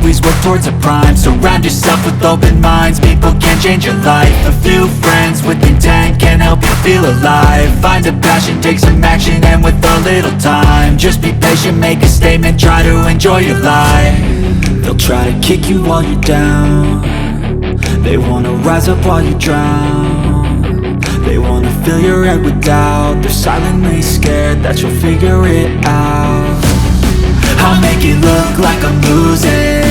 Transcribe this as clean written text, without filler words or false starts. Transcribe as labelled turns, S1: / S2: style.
S1: always work towards a prime. Surround yourself with open minds, people can change your life. A few friends with intent can help you feel alive. Find a passion, take some action, and with a little time, just be patient, make a statement, try to enjoy your life. They'll try to kick you while you're down, they wanna rise up while you drown. They wanna fill your head with doubt, they're silently scared that you'll figure it out. I'll make it look like I'm losing,